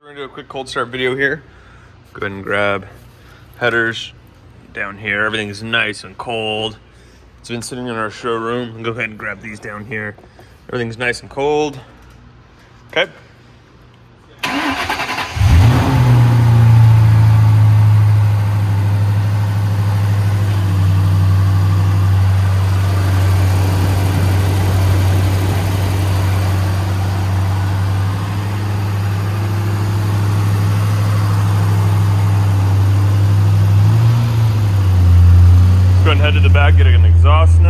We're gonna do a quick cold start video here. Go ahead and grab headers down here. Everything's nice and cold. It's been sitting in our showroom. Go ahead and grab these down here. Everything's nice and cold. Okay. Go ahead and head to the back, get an exhaust.